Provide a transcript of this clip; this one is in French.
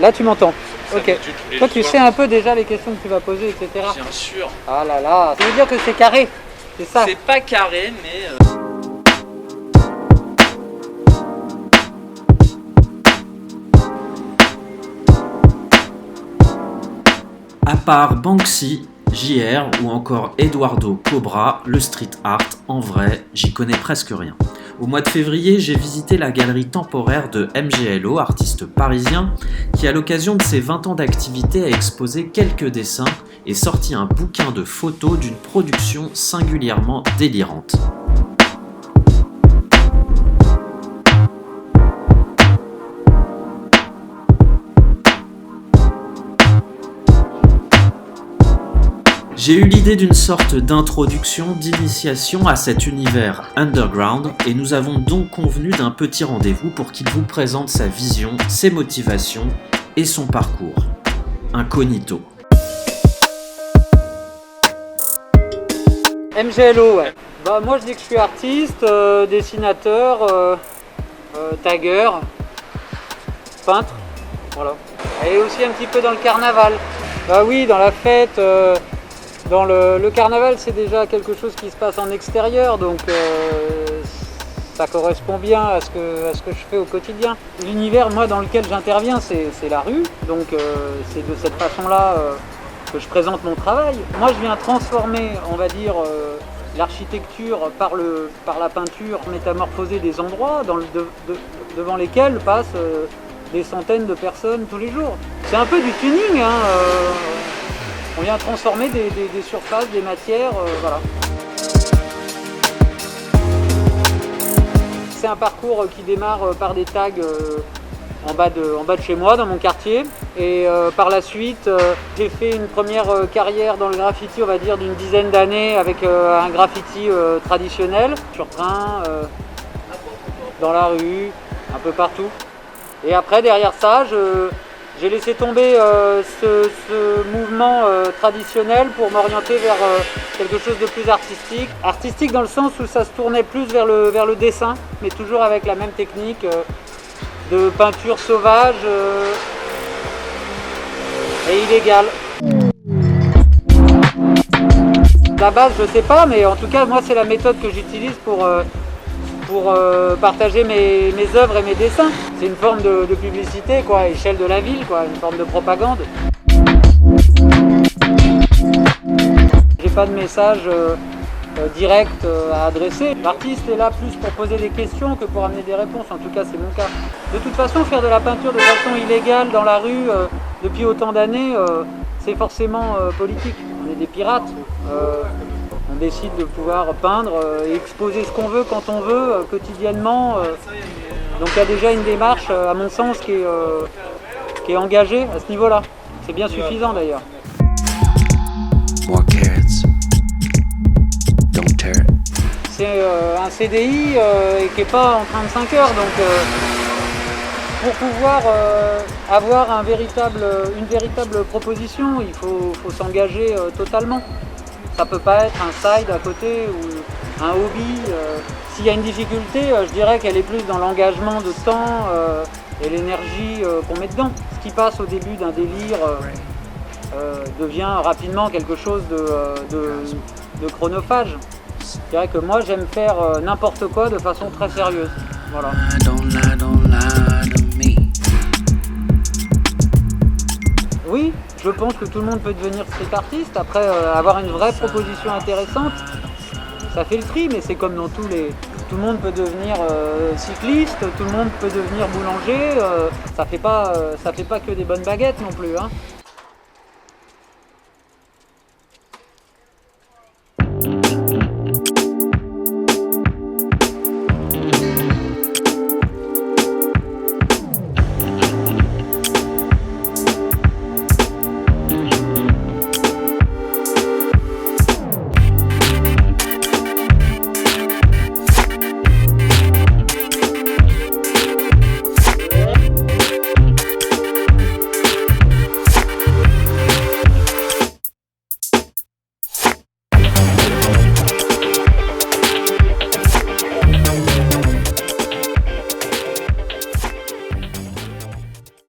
Là, tu m'entends. Ça Ok. m'habitue tous les Toi, tu jours. sais un peu déjà les questions que tu vas poser, etc. Bien sûr. Ah là là, ça veut dire que c'est carré. C'est ça. C'est pas carré, mais À part Banksy, JR ou encore Eduardo Cobra, le street art, en vrai, j'y connais presque rien. Au mois de février, j'ai visité la galerie temporaire de MGLO, artiste parisien, qui à l'occasion de ses 20 ans d'activité a exposé quelques dessins et sorti un bouquin de photos d'une production singulièrement délirante. J'ai eu l'idée d'une sorte d'introduction, d'initiation à cet univers underground et nous avons donc convenu d'un petit rendez-vous pour qu'il vous présente sa vision, ses motivations et son parcours. Incognito. MGLO, ouais. Bah, moi, je dis que je suis artiste, dessinateur, tagueur, peintre. Voilà. Et aussi un petit peu dans le carnaval. Bah oui, dans la fête. Dans le carnaval, c'est déjà quelque chose qui se passe en extérieur, donc ça correspond bien à ce que je fais au quotidien. L'univers, moi, dans lequel j'interviens, c'est la rue, donc c'est de cette façon-là que je présente mon travail. Moi, je viens transformer, on va dire, l'architecture par la peinture, métamorphoser des endroits devant lesquels passent des centaines de personnes tous les jours. C'est un peu du tuning, hein. On vient transformer des surfaces, des matières, voilà. C'est un parcours qui démarre par des tags en bas de chez moi, dans mon quartier. Et par la suite, j'ai fait une première carrière dans le graffiti, on va dire, d'une dizaine d'années avec un graffiti traditionnel, sur train, dans la rue, un peu partout. Et après, derrière ça, j'ai laissé tomber ce mouvement traditionnel pour m'orienter vers quelque chose de plus artistique. Artistique dans le sens où ça se tournait plus vers le dessin, mais toujours avec la même technique de peinture sauvage et illégale. La base, je sais pas, mais en tout cas, moi, c'est la méthode que j'utilise pour partager mes œuvres et mes dessins. C'est une forme de publicité, quoi, à échelle de la ville, quoi, une forme de propagande. J'ai pas de message direct à adresser. L'artiste est là plus pour poser des questions que pour amener des réponses, en tout cas c'est mon cas. De toute façon, faire de la peinture de façon illégale dans la rue depuis autant d'années, c'est forcément politique. On est des pirates. On décide de pouvoir peindre et exposer ce qu'on veut quand on veut, quotidiennement. Donc il y a déjà une démarche, à mon sens, qui est engagée à ce niveau-là. C'est bien suffisant d'ailleurs. C'est un CDI et qui n'est pas en 35 heures. Donc pour pouvoir avoir une véritable proposition, il faut s'engager totalement. Ça peut pas être un side à côté ou un hobby. S'il y a une difficulté, je dirais qu'elle est plus dans l'engagement de temps et l'énergie qu'on met dedans. Ce qui passe au début d'un délire devient rapidement quelque chose de chronophage. Je dirais que moi j'aime faire n'importe quoi de façon très sérieuse. Voilà. Oui, je pense que tout le monde peut devenir street artiste. Après, avoir une vraie proposition intéressante, ça fait le tri, mais c'est comme dans tout le monde peut devenir cycliste, tout le monde peut devenir boulanger. Ça fait pas que des bonnes baguettes non plus, hein.